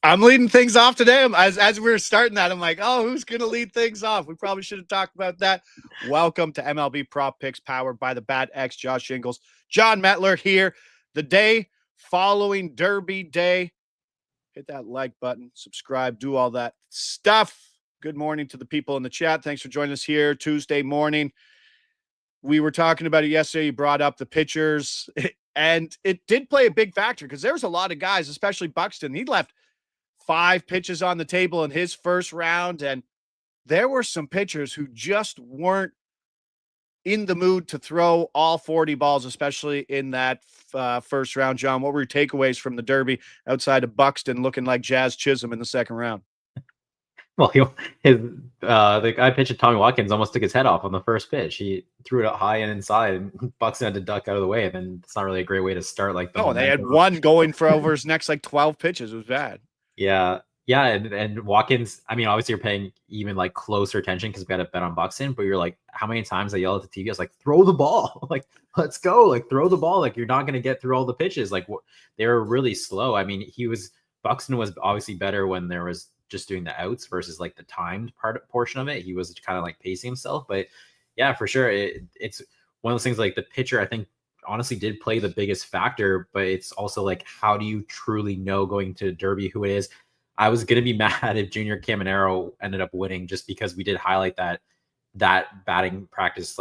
I'm leading things off today. As we were starting that, I'm like, oh, who's going to lead things off? We probably should have talked about that. Welcome to MLB Prop Picks, powered by the Bat X, Josh Inglis. John Metler here. The day following Derby Day. Hit that like button, subscribe, do all that stuff. Good morning to the people in the chat. Thanks for joining us here Tuesday morning. We were talking about it yesterday. You brought up the pitchers, and it did play a big factor because there's a lot of guys, especially Buxton. He left 5 pitches on the table in his first round, and there were some pitchers who just weren't in the mood to throw all 40 balls, especially in that first round. John, what were your takeaways from the Derby outside of Buxton looking like Jazz Chisholm in the second round? Well, the guy pitching Tommy Watkins almost took his head off on the first pitch. He threw it up high and inside, and Buxton had to duck out of the way. And then it's not really a great way to start. Like, they had one going for over his next 12 pitches. It was bad. Yeah, and Watkins. I mean, obviously you're paying even closer attention because we got to bet on Buxton. But you're like, how many times I yell at the TV? I was like, throw the ball, let's go, throw the ball. You're not gonna get through all the pitches. They were really slow. I mean, Buxton was obviously better when there was just doing the outs versus the timed portion of it. He was kind of pacing himself. But yeah, for sure, it's one of those things. The pitcher, I think, honestly did play the biggest factor, but it's also how do you truly know going to Derby who it is? I was gonna be mad if Junior Caminero ended up winning just because we did highlight that batting practice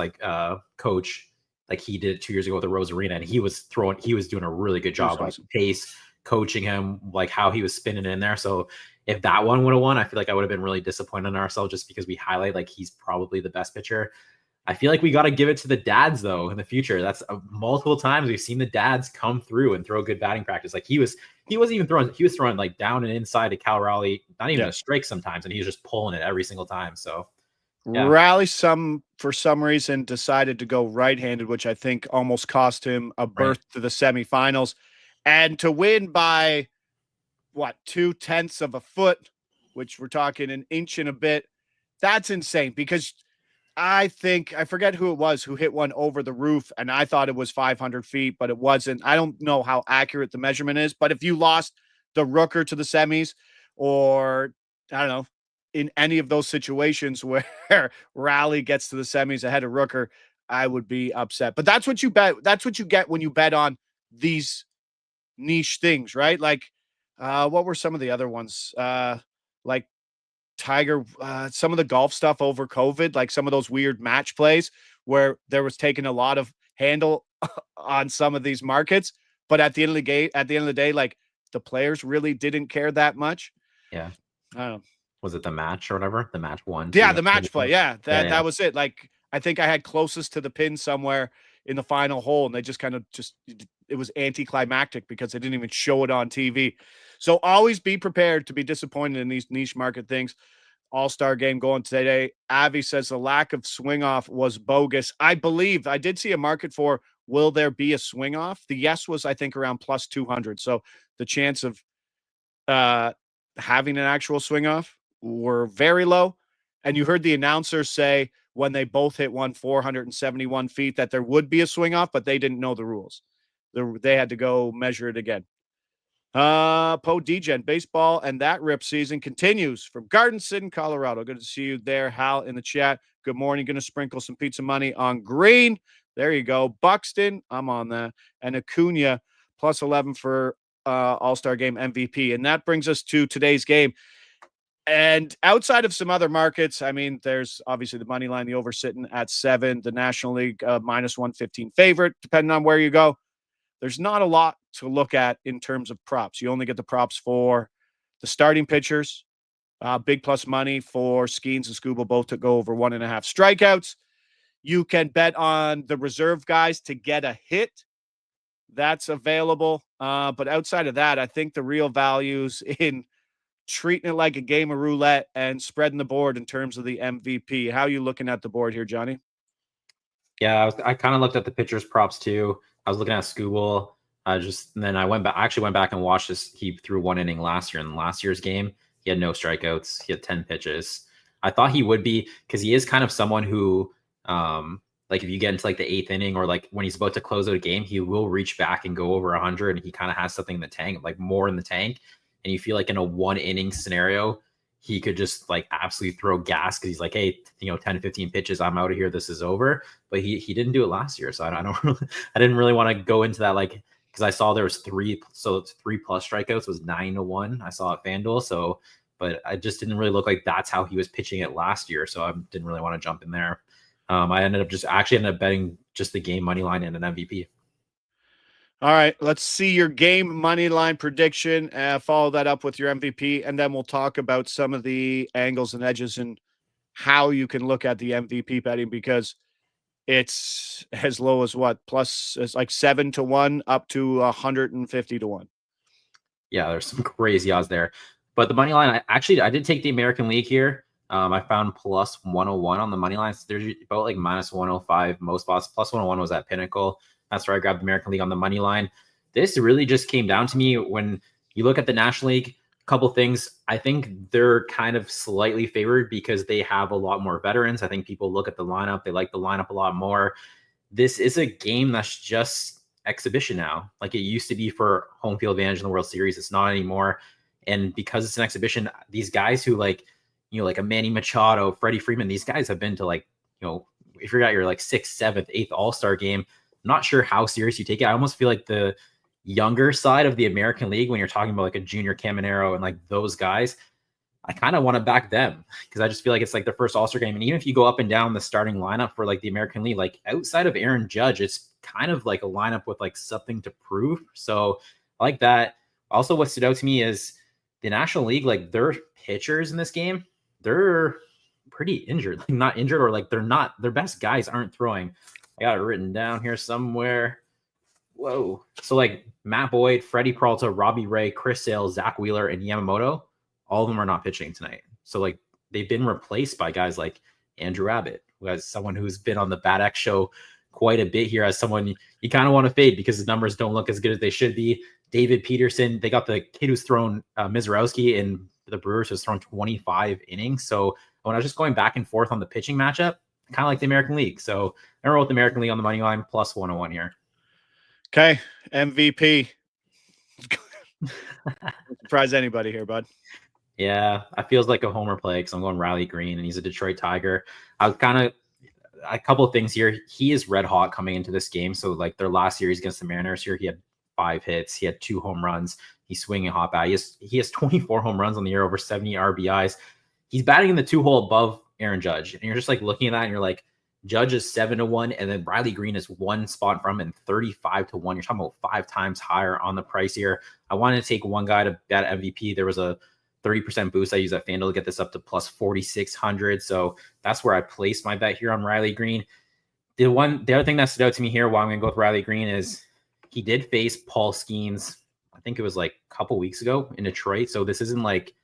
coach he did 2 years ago with the Rose Arena, and he was doing a really good job pace coaching him, how he was spinning in there. So if that one would have won, I feel I would have been really disappointed in ourselves just because we highlight he's probably the best pitcher. I feel we got to give it to the dads though in the future. That's multiple times we've seen the dads come through and throw good batting practice. He was throwing down and inside to Cal Raleigh, not even a strike sometimes, and he was just pulling it every single time. So yeah. Raleigh, for some reason, decided to go right-handed, which I think almost cost him a berth to the semifinals, and to win by 0.2 of a foot, which we're talking an inch and a bit. That's insane because I forget who it was who hit one over the roof, and I thought it was 500 feet, but it wasn't. I don't know how accurate the measurement is, but if you lost the Rooker to the semis, or I don't know, in any of those situations where Raleigh gets to the semis ahead of Rooker, I would be upset. But that's what you bet. That's what you get when you bet on these niche things, right? What were some of the other ones? Tiger, some of the golf stuff over COVID, some of those weird match plays where there was taking a lot of handle on some of these markets, but at the end of the day, the players really didn't care that much. Yeah. I don't know. Was it the match or whatever? The match won. Yeah, the match play. Yeah, that was it. I think I had closest to the pin somewhere in the final hole, and they just it was anticlimactic because they didn't even show it on TV. So always be prepared to be disappointed in these niche market things. All-Star Game going today. Avi says the lack of swing off was bogus. I believe I did see a market for will there be a swing off? The yes was, I think, around plus 200. So the chance of having an actual swing off were very low. And you heard the announcer say when they both hit 471 feet that there would be a swing off, but they didn't know the rules. They had to go measure it again. Poe Degen, baseball and that rip season continues from Garden City, Colorado. Good to see you there, Hal, in the chat. Good morning. Going to sprinkle some pizza money on Green. There you go. Buxton, I'm on that. And Acuna, plus 11 for All-Star Game MVP. And that brings us to today's game. And outside of some other markets, I mean, there's obviously the money line, the over sitting at 7, the National League minus 115 favorite, depending on where you go. There's not a lot to look at in terms of props. You only get the props for the starting pitchers. Big plus money for Skeens and Scuba both to go over 1.5 strikeouts. You can bet on the reserve guys to get a hit. That's available. But outside of that, I think the real value's in treating it like a game of roulette and spreading the board in terms of the MVP. How are you looking at the board here, Johnny? Yeah, I kind of looked at the pitchers props too. I was looking at Scooble. Then I went back and watched this. He threw 1 inning last year in last year's game. He had no strikeouts. He had 10 pitches. I thought he would be, because he is kind of someone who, if you get into the 8th inning or when he's about to close out a game, he will reach back and go over 100, and he kind of has something in the tank, more in the tank. and you feel like in a 1 inning scenario, he could just like absolutely throw gas because he's like, hey, 10 to 15 pitches, I'm out of here. This is over. But he didn't do it last year. So I don't really, I didn't really want to go into that, like, because I saw there was 3, so it's 3+ strikeouts was 9-1. I saw at FanDuel. So, but I just didn't really look like that's how he was pitching it last year. So I didn't really want to jump in there. I ended up betting just the game money line and an MVP. All right, let's see your game money line prediction. Follow that up with your MVP, and then we'll talk about some of the angles and edges and how you can look at the MVP betting, because it's as low as what? Plus, it's like 7-1 up to 150-1. Yeah, there's some crazy odds there. But the money line, I did take the American League here. I found plus 101 on the money line. So there's about like minus 105 most spots. Plus 101 was at Pinnacle. That's where I grabbed the American League on the money line. This really just came down to me when you look at the National League. A couple things. I think they're kind of slightly favored because they have a lot more veterans. I think people look at the lineup. They like the lineup a lot more. This is a game that's just exhibition now. Like it used to be for home field advantage in the World Series. It's not anymore. And because it's an exhibition, these guys who like a Manny Machado, Freddie Freeman, these guys have been to like, if you're at your like 6th, 7th, 8th All-Star game, I'm not sure how serious you take it. I almost feel like the younger side of the American League, when you're talking about like a Junior Caminero and like those guys, I kind of want to back them because I just feel like it's like their first All-Star game. And even if you go up and down the starting lineup for like the American League, like outside of Aaron Judge, it's kind of like a lineup with like something to prove. So I like that. Also, what stood out to me is the National League, like their pitchers in this game, they're pretty injured, like not injured, or like their best guys aren't throwing. I got it written down here somewhere. Whoa. So like Matt Boyd, Freddie Peralta, Robbie Ray, Chris Sale, Zach Wheeler, and Yamamoto, all of them are not pitching tonight. So like they've been replaced by guys like Andrew Abbott, who has someone who's been on the Bad X show quite a bit here, as someone you kind of want to fade because his numbers don't look as good as they should be. David Peterson, they got the kid who's thrown Mizrowski in the Brewers, who's thrown 25 innings. So when I was just going back and forth on the pitching matchup, kind of like the American League. So I wrote the American League on the money line plus 101 here. Okay, MVP. Surprise anybody here, bud. Yeah, it feels like a homer play because I'm going Riley Green, and he's a Detroit Tiger. I was kind of a couple of things here. He is red hot coming into this game. So like their last series against the Mariners here, he had 5 hits. He had 2 home runs. He's swinging hot bat. He has 24 home runs on the year, over 70 RBIs. He's batting in the 2-hole above Aaron Judge. And you're just like looking at that and you're like, Judge is 7-1, and then Riley Green is 1 spot from him, 35-1. You're talking about 5 times higher on the price here. I wanted to take one guy to bet MVP. There was a 30% boost I used at FanDuel to get this up to plus 4,600. So that's where I placed my bet here on Riley Green. The other thing that stood out to me here, why I'm going to go with Riley Green, is he did face Paul Skeens. I think it was like a couple weeks ago in Detroit. So this isn't like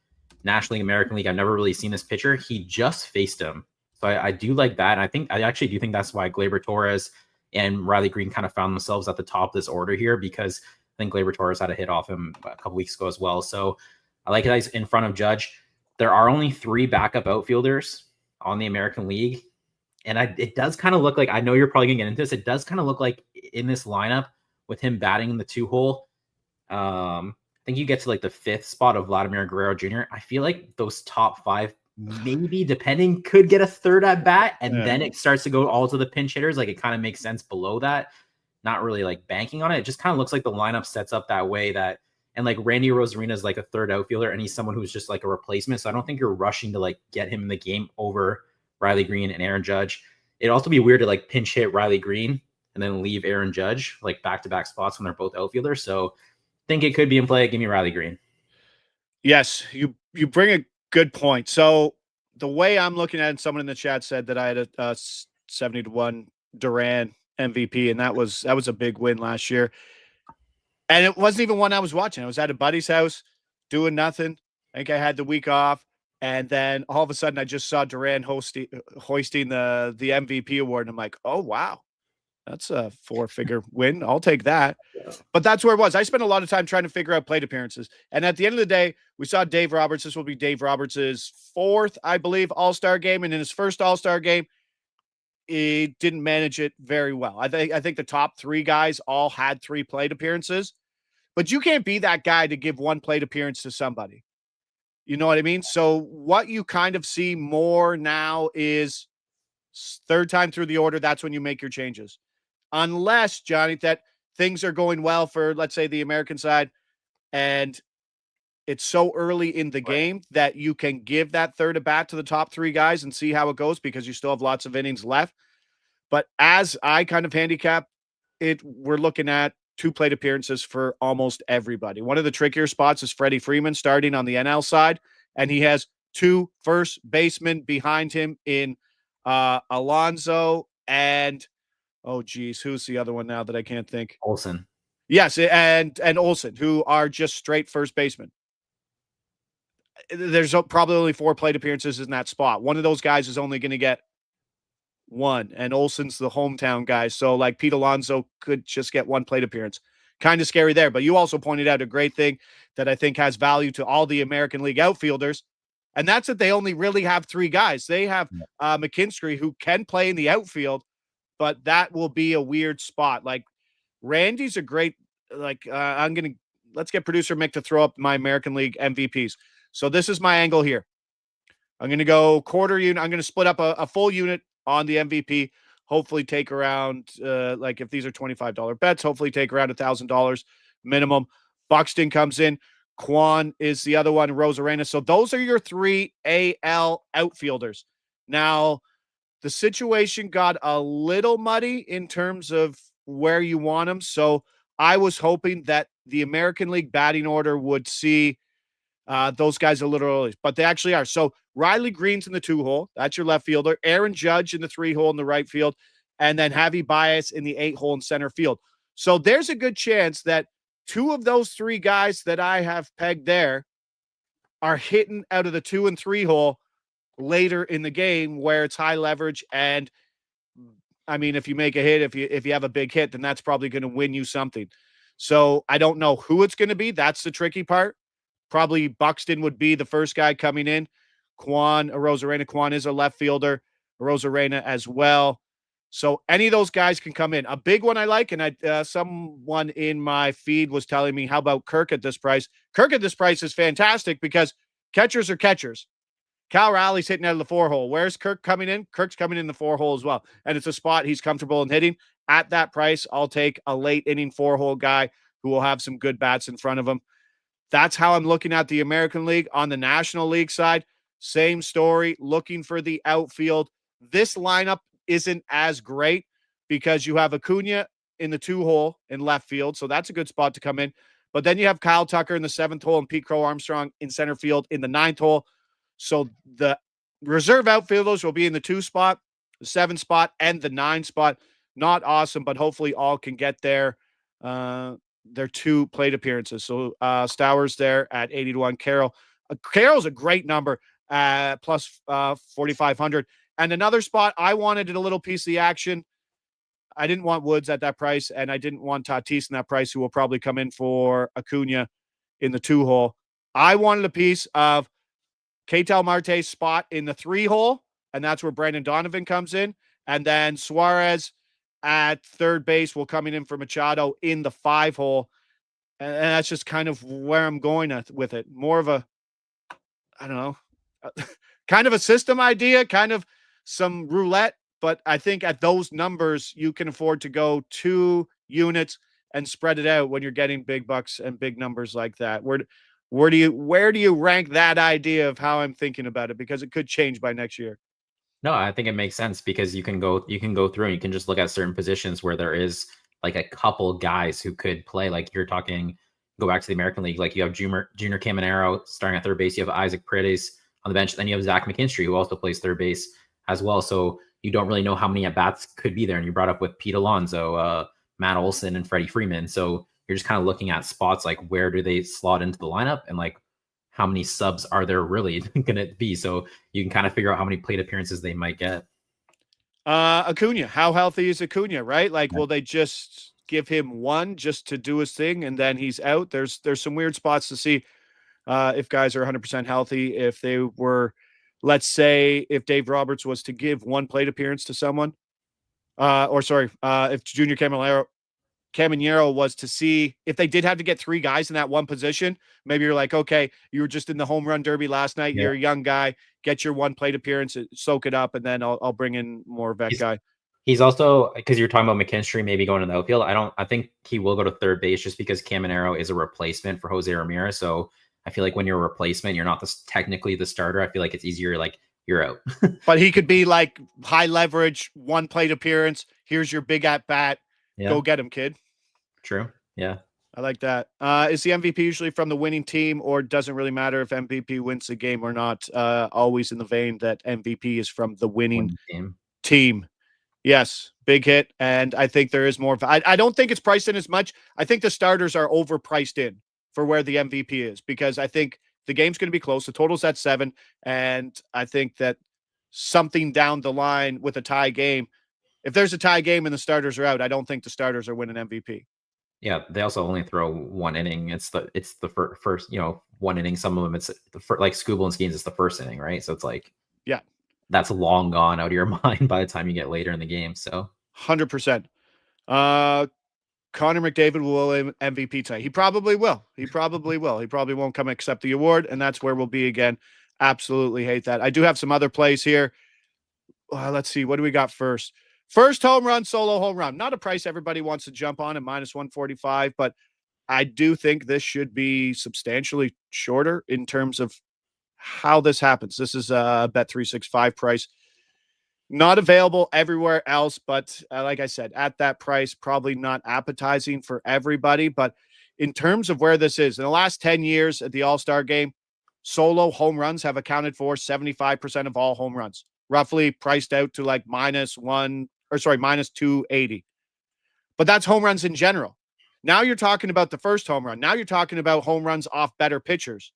National League, American League. I've never really seen this pitcher. He just faced him. So I do like that. And I actually do think that's why Gleyber Torres and Riley Green kind of found themselves at the top of this order here, because I think Gleyber Torres had a hit off him a couple weeks ago as well. So I like it in front of Judge. There are only 3 backup outfielders on the American League. And it does kind of look like, I know you're probably going to get into this, it does kind of look like in this lineup with him batting in the 2-hole, I think you get to like the 5th spot of Vladimir Guerrero Jr. I feel like those top 5, maybe depending, could get a 3rd at bat, and then it starts to go all to the pinch hitters. Like it kind of makes sense below that. Not really like banking on it. It just kind of looks like the lineup sets up that way, that, and like Randy Rosarina is like a 3rd outfielder, and he's someone who's just like a replacement. So I don't think you're rushing to like get him in the game over Riley Green and Aaron Judge. It'd also be weird to like pinch hit Riley Green and then leave Aaron Judge like back-to-back spots when they're both outfielders. So I think it could be in play. Give me Riley Green. Yes, you bring a good point. So the way I'm looking at it, someone in the chat said that I had a 70-1 Duran MVP, and that was a big win last year. And it wasn't even one I was watching. I was at a buddy's house doing nothing. I think I had the week off. And then all of a sudden I just saw Duran hoisting the MVP award. And I'm like, oh, wow, that's a 4-figure win. I'll take that. Yeah. But that's where it was. I spent a lot of time trying to figure out plate appearances. And at the end of the day, we saw Dave Roberts. This will be Dave Roberts' 4th, I believe, All-Star game. And in his first All-Star game, he didn't manage it very well. I think the top 3 guys all had 3 plate appearances. but you can't be that guy to give one plate appearance to somebody. You know what I mean? So what you kind of see more now is third time through the order. That's when you make your changes. Unless, Johnny, that things are going well for, let's say, the American side, and it's so early in the Right. game that you can give that third at bat to the top three guys and see how it goes because you still have lots of innings left. But as I kind of handicap it, we're looking at two plate appearances for almost everybody. One of the trickier spots is Freddie Freeman starting on the NL side, and he has two first basemen behind him in Alonso and oh geez, who's the other one now that I can't think? Olsen. Yes, and Olsen, who are just straight first basemen. There's probably only four plate appearances in that spot. One of those guys is only going to get one, and Olsen's the hometown guy. So, like, Pete Alonso could just get one plate appearance. Kind of scary there. But you also pointed out a great thing that I think has value to all the American League outfielders, and that's that they only really have three guys. They have McKinstry, who can play in the outfield, but that will be a weird spot. Like, Randy's a great, like, let's get producer Mick to throw up my American League MVPs. So this is my angle here. I'm going to go quarter unit. I'm going to split up a full unit on the MVP. Hopefully take around, like if these are $25 bets, hopefully take around $1,000 minimum. Buxton comes in. Kwan is the other one, Rosarena. So those are your three AL outfielders. Now, the situation got a little muddy in terms of where you want them. So I was hoping that the American League batting order would see those guys a little early, but they actually are. So Riley Green's in the 2-hole. That's your left fielder. Aaron Judge in the 3-hole in the right field. And then Javi Baez in the 8-hole in center field. So there's a good chance that two of those three guys that I have pegged there are hitting out of the 2 and 3-hole later in the game where it's high leverage. And I mean, if you make a hit, if you have a big hit, then that's probably going to win you something. So I don't know who it's going to be. That's the tricky part. Probably Buxton would be the first guy coming in. Rosarena. Kwan is a left fielder. Rosarena as well. So any of those guys can come in. A big one I like, and someone in my feed was telling me, how about Kirk at this price? Kirk at this price is fantastic because catchers are catchers. Cal Raleig's hitting out of the 4-hole. Where's Kirk coming in? Kirk's coming in the 4-hole as well. And it's a spot he's comfortable in hitting. At that price, I'll take a late inning 4-hole guy who will have some good bats in front of him. That's how I'm looking at the American League. On the National League side, same story, looking for the outfield. This lineup isn't as great because you have Acuna in the 2-hole in left field, so that's a good spot to come in. But then you have Kyle Tucker in the 7th hole and Pete Crow Armstrong in center field in the 9th hole. So the reserve outfielders will be in the 2 spot, the 7 spot, and the 9 spot. Not awesome, but hopefully all can get there. Their 2 plate appearances. So Stowers there at 80-1. Carroll's a great number, plus 4,500. And another spot, I wanted a little piece of the action. I didn't want Woods at that price, and I didn't want Tatis in that price, who will probably come in for Acuna in the 2-hole. I wanted a piece of Ketel Marte's spot in the 3-hole, and that's where Brandon Donovan comes in. And then Suarez at third base will coming in for Machado in the 5-hole. And that's just kind of where I'm going with it. More of a, I don't know, kind of a system idea, kind of some roulette. But I think at those numbers, you can afford to go 2 units and spread it out when you're getting big bucks and big numbers like that. Where do you rank that idea of how I'm thinking about it? Because it could change by next year. No, I think it makes sense because you can go through and you can just look at certain positions where there is like a couple guys who could play. Like you're talking, go back to the American League, like you have Junior Caminero starting at third base, you have Isaac Paredes on the bench, then you have Zach McKinstry, who also plays third base as well. So you don't really know how many at bats could be there. And you brought up with Pete Alonso, Matt Olson, and Freddie Freeman. So you're just kind of looking at spots like where do they slot into the lineup and like how many subs are there really going to be? So you can kind of figure out how many plate appearances they might get. Acuna, how healthy is Acuna, right? Like, will they just give him one just to do his thing and then he's out? There's some weird spots to see if guys are 100% healthy. If they were, let's say, if Dave Roberts was to give one plate appearance to someone, if Junior Caminero Caminero was to see if they did have to get 3 guys in that one position. Maybe you're like, okay, you were just in the home run derby last night. Yeah. You're a young guy, get your one plate appearance, soak it up, and then I'll bring in more vet guy. He's also, because you're talking about McKinstry maybe going to the outfield. I think he will go to third base just because Caminero is a replacement for Jose Ramirez. So I feel like when you're a replacement, you're not technically the starter. I feel like it's easier, like you're out. But he could be like high leverage, one plate appearance. Here's your big at bat. Yeah. Go get him, kid. True. Yeah. I like that. Is the MVP usually from the winning team, or doesn't really matter if MVP wins the game or not? Always in the vein that MVP is from the winning team. Yes, big hit. And I think there is more. I don't think it's priced in as much. I think the starters are overpriced in for where the MVP is, because I think the game's going to be close. The total's at 7. And I think that something down the line with a tie game, if there's a tie game and the starters are out, I don't think the starters are winning MVP. Yeah, they also only throw 1 inning. It's the first, 1 inning. Some of them it's like Scooble and Skeens, it's the first inning, right? So it's like, yeah, that's long gone out of your mind by the time you get later in the game. So 100%. Connor McDavid will win MVP tonight. He probably will. He probably won't come accept the award, and that's where we'll be again. Absolutely hate that. I do have some other plays here. Let's see. What do we got first? First home run, solo home run. Not a price everybody wants to jump on at -145, but I do think this should be substantially shorter in terms of how this happens. This is a Bet365 price. Not available everywhere else, but like I said, at that price, probably not appetizing for everybody. But in terms of where this is, in the last 10 years at the All-Star Game, solo home runs have accounted for 75% of all home runs, roughly priced out to like -280. But that's home runs in general. Now you're talking about the first home run. Now you're talking about home runs off better pitchers.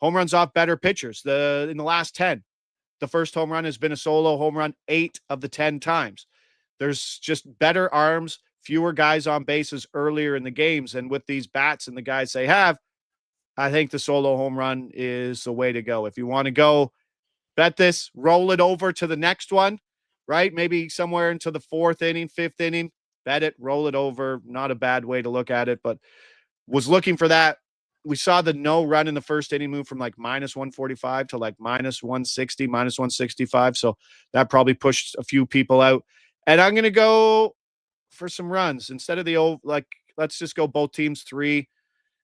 Home runs off better pitchers. In the last 10, the first home run has been a solo home run 8 of the 10 times. There's just better arms, fewer guys on bases earlier in the games. And with these bats and the guys they have, I think the solo home run is the way to go. If you want to go bet this, roll it over to the next one, right? Maybe somewhere into the 4th inning, 5th inning, bet it, roll it over. Not a bad way to look at it, but was looking for that. We saw the no run in the first inning move from like -145 to like -160, -165. So that probably pushed a few people out. And I'm going to go for some runs instead of the old, let's just go both teams 3.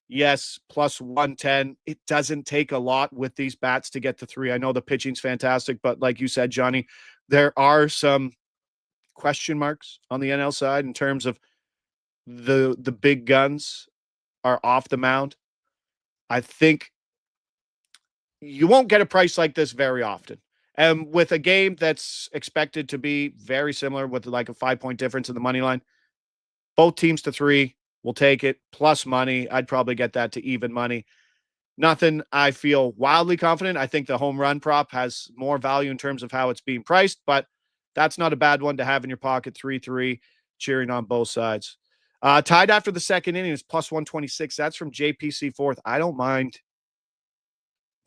Yes, +110. It doesn't take a lot with these bats to get to 3. I know the pitching's fantastic, but like you said, Johnny, there are some question marks on the NL side in terms of the big guns are off the mound. I think you won't get a price like this very often. And with a game that's expected to be very similar with like a 5-point difference in the money line, both teams to 3, we'll take it. Plus money, I'd probably get that to even money. Nothing I feel wildly confident. I think the home run prop has more value in terms of how it's being priced, but that's not a bad one to have in your pocket. 3-3, cheering on both sides. Tied after the second inning is +126. That's from JPC 4th. I don't mind.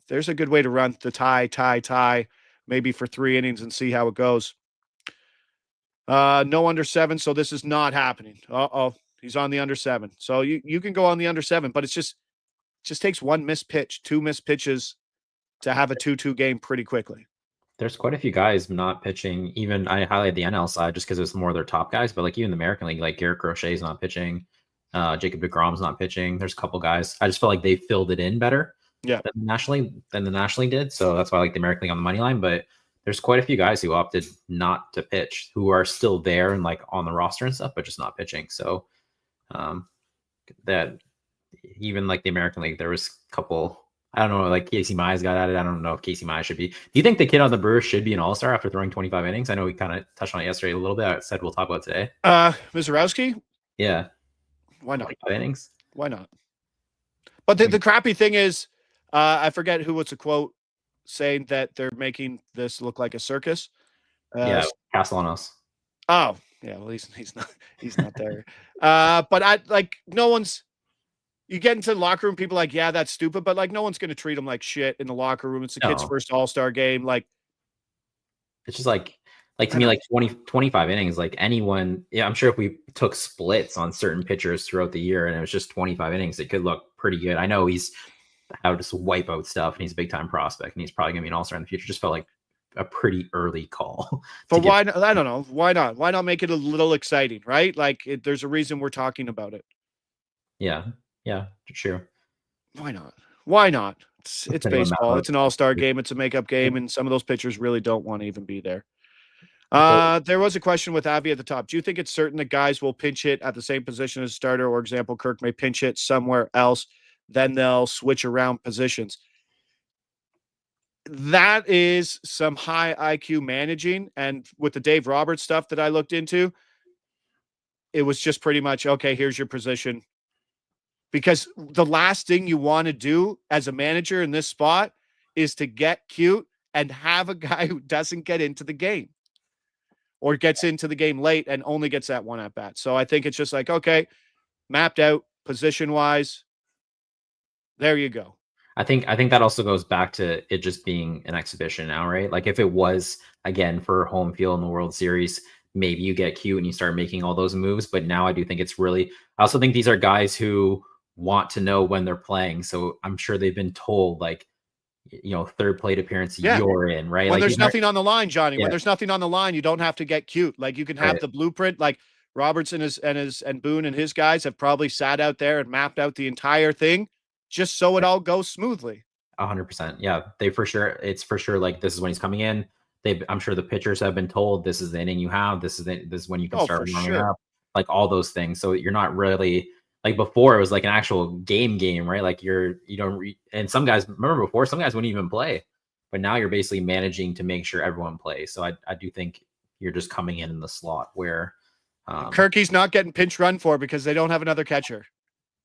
There's a good way to run the tie, maybe for 3 innings and see how it goes. No under 7, so this is not happening. He's on the under 7. So you can go on the under 7, but it just takes 1 missed pitch, 2 missed pitches to have a 2-2 game pretty quickly. There's quite a few guys not pitching. Even I highlight the NL side just because it's more of their top guys, but like even the American League, like Garrett Crochet's not pitching. Jacob deGrom's not pitching. There's a couple guys. I just feel like they filled it in better than the National League did. So that's why I like the American League on the money line. But there's quite a few guys who opted not to pitch, who are still there and like on the roster and stuff, but just not pitching. So that even like the American League, there was a couple. I don't know, like Casey Mize got at it. I don't know if Casey Mize should be. Do you think the kid on the Brewers should be an all-star after throwing 25 innings? I know we kind of touched on it yesterday a little bit. I said we'll talk about it today. Mizorowski? Yeah. Why not? 25 innings? Why not? But the crappy thing is, I forget who was the quote saying that they're making this look like a circus. Yeah, Castellanos. Oh, yeah. Well, he's not there. But I like no one's. You get into the locker room, people like, yeah, that's stupid, but like no one's going to treat them like shit in the locker room. It's the kid's first All-Star game. Like, it's just like Like to me, like 25 innings, like anyone, yeah, I'm sure if we took splits on certain pitchers throughout the year and it was just 25 innings, it could look pretty good. I know he's how just wipe out stuff and he's a big time prospect and he's probably gonna be an all-star in the future. Just felt like a pretty early call. But why not? I don't know. Why not? Why not make it a little exciting, right? Like there's a reason we're talking about it. Yeah. Yeah, sure. Why not? Why not? It's baseball. It's an all-star game. It's a makeup game. And some of those pitchers really don't want to even be there. There was a question with Avi at the top. Do you think it's certain that guys will pinch hit at the same position as starter? Or example, Kirk may pinch hit somewhere else, then they'll switch around positions. That is some high IQ managing. And with the Dave Roberts stuff that I looked into, it was just pretty much, okay, here's your position. Because the last thing you want to do as a manager in this spot is to get cute and have a guy who doesn't get into the game or gets into the game late and only gets that one at bat. So I think it's just like, okay, mapped out position wise. There you go. I think that also goes back to it just being an exhibition now, right? Like if it was again for home field in the World Series, maybe you get cute and you start making all those moves. But now I do think it's really, I also think these are guys who want to know when they're playing. So I'm sure they've been told like, you know, third plate appearance, you're in, right? When like there's nothing on the line, Johnny, when Yeah. there's nothing on the line, you don't have to get cute. Like you can have the blueprint, like Roberts and Boone and his guys have probably sat out there and mapped out the entire thing just so it all goes smoothly. 100%. Yeah. It's for sure. Like this is when he's coming in. I'm sure the pitchers have been told this is the inning you have. This is when you can start warming up. Like all those things. So you're not really like before it was like an actual game, right? Like and some guys remember before some guys wouldn't even play, but now you're basically managing to make sure everyone plays. So I do think you're just coming in the slot where Kirky's not getting pinch run for because they don't have another catcher.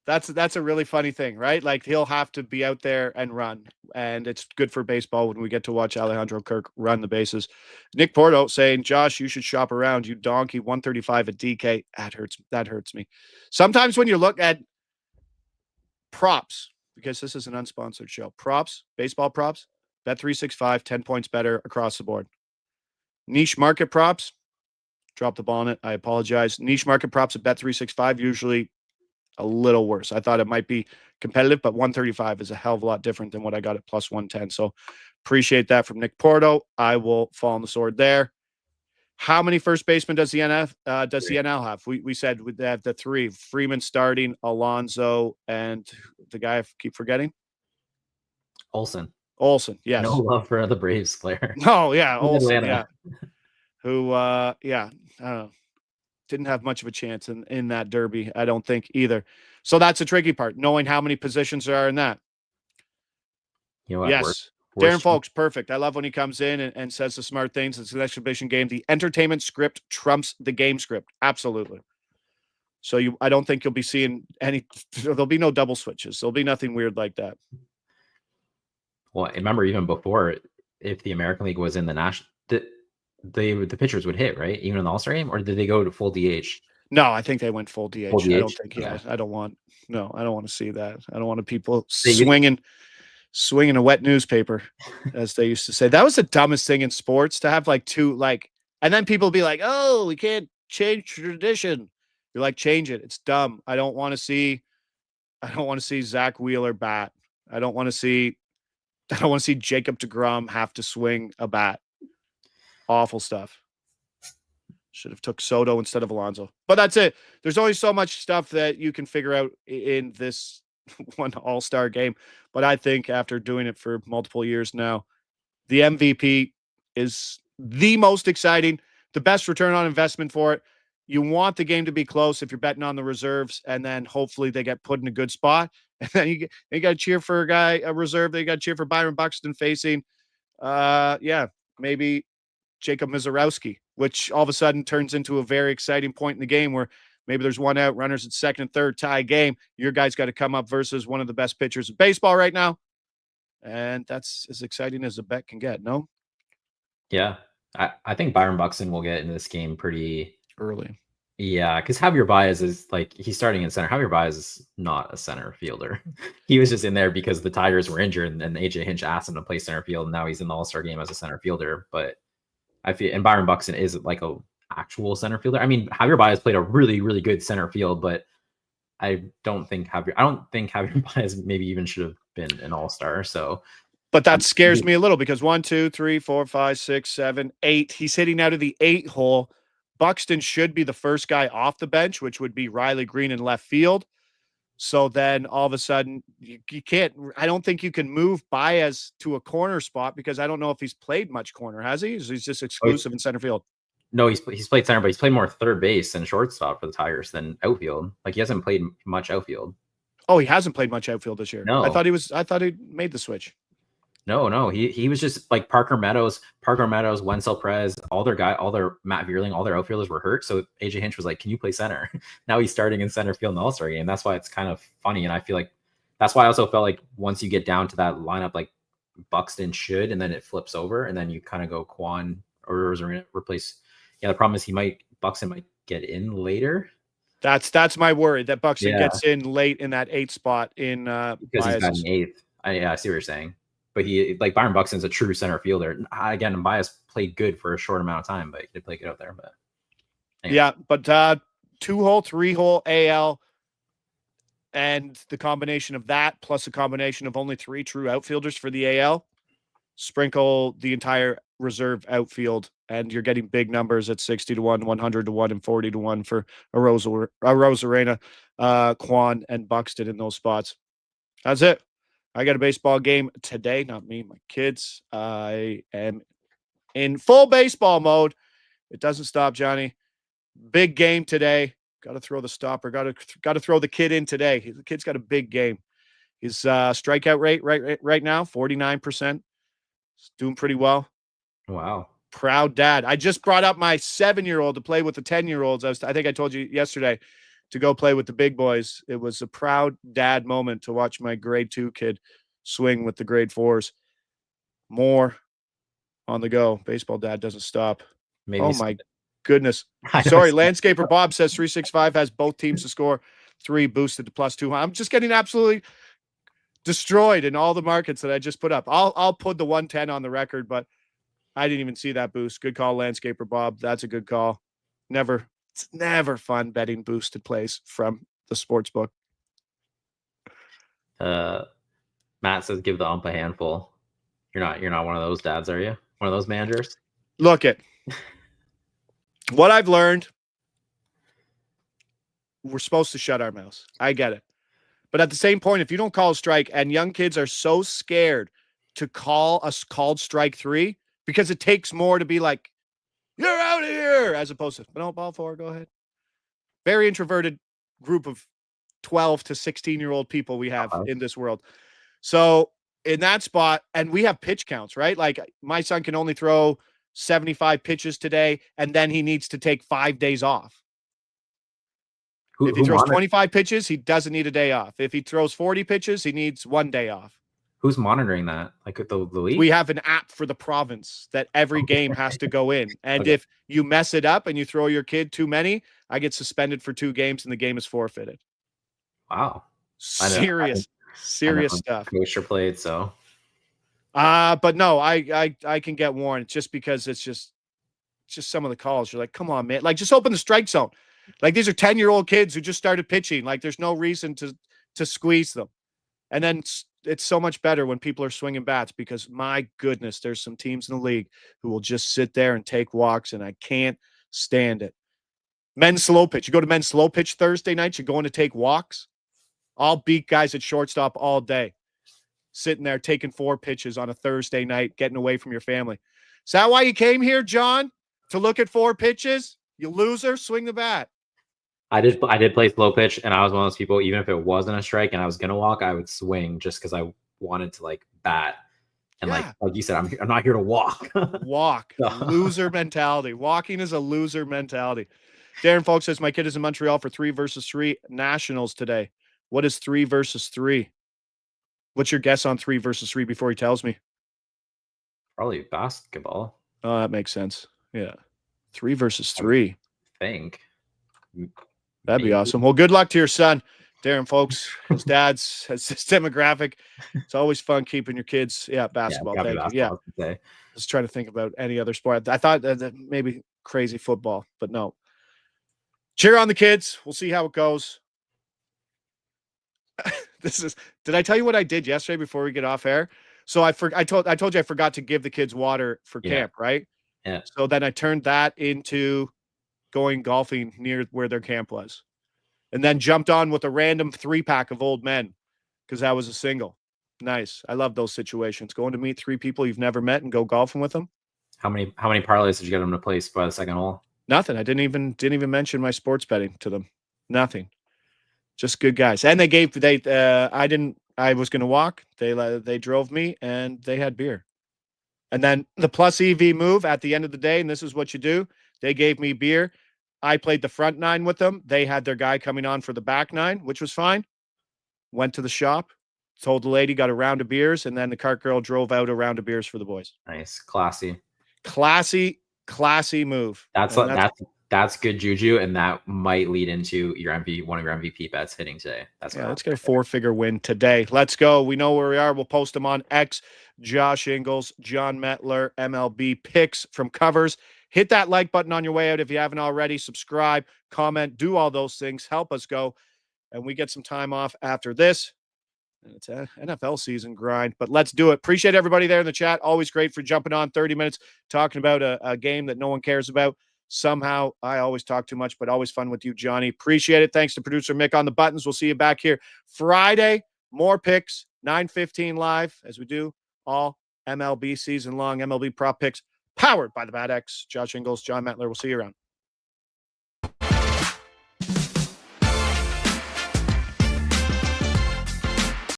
That's a really funny thing, right? Like he'll have to be out there and run, and it's good for baseball when we get to watch Alejandro Kirk run the bases. Nick Porto saying, Josh, you should shop around, you donkey. 135 at DK. That hurts me. Sometimes when you look at props, because this is an unsponsored show, props, baseball props, Bet365, 10 points better across the board. Niche market props, drop the ball on it. I apologize. Niche market props at Bet365 usually a little worse. I thought it might be competitive, but 135 is a hell of a lot different than what I got at plus 110. So appreciate that from Nick Porto. I will fall on the sword there. How many first basemen does the NL have? We said they have the three: Freeman starting, Alonso, and the guy I keep forgetting. Olsen. Yes. No love for the Braves player. Oh yeah, Olsen. Yeah. Who? I don't know. Didn't have much of a chance in that derby, I don't think either. So that's a tricky part, knowing how many positions there are in that. You know what? Yes. Darren Folks, perfect. I love when he comes in and says the smart things. It's an exhibition game. The entertainment script trumps the game script. Absolutely. So I don't think you'll be seeing there'll be no double switches. There'll be nothing weird like that. Well, I remember even before, if the American League was in the national, the pitchers would hit, right? Even in the All-Star game, or did they go to full DH? No, I think they went full DH. Full DH? I don't think. Yeah, I don't want to see that. I don't want people swinging a wet newspaper, as they used to say. That was the dumbest thing in sports, to have like two, like, and then people be like, "Oh, we can't change tradition." You're like, change it. It's dumb. I don't want to see Zach Wheeler bat. I don't want to see Jacob deGrom have to swing a bat. Awful stuff. Should have took Soto instead of Alonso. But that's it. There's only so much stuff that you can figure out in this one All-Star game. But I think after doing it for multiple years now, the MVP is the most exciting, the best return on investment for it. You want the game to be close if you're betting on the reserves, and then hopefully they get put in a good spot. And then you got to cheer for a reserve. They got to cheer for Byron Buxton facing, maybe Jacob Mizorowski, which all of a sudden turns into a very exciting point in the game where maybe there's one out, runners at second and third, tie game. Your guy's got to come up versus one of the best pitchers in baseball right now. And that's as exciting as a bet can get, no? Yeah. I think Byron Buxton will get into this game pretty early. Yeah, because Javier Baez is like, he's starting in center. Javier Baez is not a center fielder. He was just in there because the Tigers were injured and AJ Hinch asked him to play center field. And now he's in the All-Star game as a center fielder. But I feel, and Byron Buxton is like a actual center fielder. I mean, Javier Baez played a really, really good center field, but I don't think Javier Baez maybe even should have been an all-star. So, but that scares me a little because 1, 2, 3, 4, 5, 6, 7, 8. He's hitting out of the 8 hole. Buxton should be the first guy off the bench, which would be Riley Green in left field. So then all of a sudden you can't, I don't think you can move Baez to a corner spot because I don't know if he's played much corner. Has he? He's just exclusive in center field. No, he's played center, but he's played more third base and shortstop for the Tigers than outfield. Like he hasn't played much outfield. Oh, he hasn't played much outfield this year. No. I thought he made the switch. No, he was just like Parker Meadows, Wenzel Perez, all their Matt Vierling, all their outfielders were hurt. So AJ Hinch was like, "Can you play center?" Now he's starting in center field in the All-Star game. That's why it's kind of funny, and I feel like that's why I also felt like once you get down to that lineup, like Buxton should, and then it flips over, and then you kind of go Quan or Rosarina replace. Yeah, the problem is Buxton might get in later. That's my worry that Buxton gets in late in that 8th spot in because he's got an 8th. I see what you're saying. But he, like Byron Buxton's a true center fielder. Again, Baez played good for a short amount of time, but he did play good out there. But anyway. Yeah, but 2-hole, 3-hole AL, and the combination of that plus a combination of only 3 true outfielders for the AL, sprinkle the entire reserve outfield, and you're getting big numbers at 60-1, 100-1, and 40-1 for Rosarena, Quan, and Buxton in those spots. That's it. I got a baseball game today. Not me, my kids. I am in full baseball mode. It doesn't stop, Johnny. Big game today. Got to throw the stopper. Got to throw the kid in today. The kid's got a big game. His strikeout rate right now, 49%. He's doing pretty well. Wow. Proud dad. I just brought up my 7-year-old to play with the 10-year-olds. I think I told you yesterday to go play with the big boys. It was a proud dad moment to watch my grade 2 kid swing with the grade 4s. More on the go. Baseball dad doesn't stop. Maybe my goodness. Sorry, Landscaper Bob says 365 has both teams to score 3 boosted to +200. I'm just getting absolutely destroyed in all the markets that I just put up. I'll put the 110 on the record, but I didn't even see that boost. Good call, Landscaper Bob. That's a good call. It's never fun betting boosted plays from the sports book. Matt says give the ump a handful. You're not one of those dads, are you? One of those managers? Look at what I've learned. We're supposed to shut our mouths. I get it. But at the same point, if you don't call a strike, and young kids are so scared to call a called strike 3 because it takes more to be like, you're out of here, as opposed to, no, ball 4, go ahead. Very introverted group of 12 to 16-year-old people we have in this world. So in that spot, and we have pitch counts, right? Like my son can only throw 75 pitches today, and then he needs to take 5 days off. If he throws 25 pitches, he doesn't need a day off. If he throws 40 pitches, he needs 1 day off. Who's monitoring that? Like the league? We have an app for the province that every game has to go in. And if you mess it up and you throw your kid too many, I get suspended for 2 games and the game is forfeited. Wow. Serious stuff. Coach played, so. But no, I can get warned just because it's just some of the calls. You're like, come on, man. Like, just open the strike zone. Like, these are 10-year-old kids who just started pitching. Like, there's no reason to squeeze them. And then it's so much better when people are swinging bats because, my goodness, there's some teams in the league who will just sit there and take walks, and I can't stand it. Men's slow pitch. You go to men's slow pitch Thursday nights, you're going to take walks. I'll beat guys at shortstop all day, sitting there taking 4 pitches on a Thursday night, getting away from your family. Is that why you came here, John? To look at 4 pitches? You loser, swing the bat. I did play slow pitch, and I was one of those people, even if it wasn't a strike and I was gonna walk, I would swing just because I wanted to like bat. And like you said, I'm not here to walk. Walk. Loser mentality. Walking is a loser mentality. Darren Folk says my kid is in Montreal for 3 versus 3 nationals today. What is 3 versus 3? What's your guess on 3 versus 3 before he tells me? Probably basketball. Oh, that makes sense. Yeah. 3 versus 3. I think. That'd be awesome. Well, good luck to your son, Darren, folks. His dad's has this demographic. It's always fun keeping your kids. Yeah, basketball. Thank you. Yeah. was trying to think about any other sport. I thought that maybe crazy football, but no. Cheer on the kids. We'll see how it goes. Did I tell you what I did yesterday before we get off air? So I told you I forgot to give the kids water for camp, right? Yeah. So then I turned that into going golfing near where their camp was. And then jumped on with a random 3-pack of old men because I was a single. Nice. I love those situations. Going to meet 3 people you've never met and go golfing with them. How many parlays did you get them to place by the second hole? Nothing. I didn't even mention my sports betting to them. Nothing. Just good guys. And I was going to walk. They drove me and they had beer. And then the plus EV move at the end of the day, and this is what you do. They gave me beer. I played the front 9 with them. They had their guy coming on for the back 9, which was fine. Went to the shop, told the lady, got a round of beers, and then the cart girl drove out a round of beers for the boys. Nice. Classy move. That's good juju, and that might lead into one of your MVP bets hitting today. Let's get a 4-figure win today. Let's go. We know where we are. We'll post them on X. Josh Ingles, John Metler, MLB picks from covers. Hit that like button on your way out if you haven't already. Subscribe, comment, do all those things. Help us go. And we get some time off after this. It's an NFL season grind, but let's do it. Appreciate everybody there in the chat. Always great for jumping on 30 minutes, talking about a game that no one cares about. Somehow I always talk too much, but always fun with you, Johnny. Appreciate it. Thanks to producer Mick on the buttons. We'll see you back here Friday. More picks, 9:15 live, as we do all MLB season long. MLB prop picks powered by the Bad X. Josh Ingles, John Metler. We'll see you around.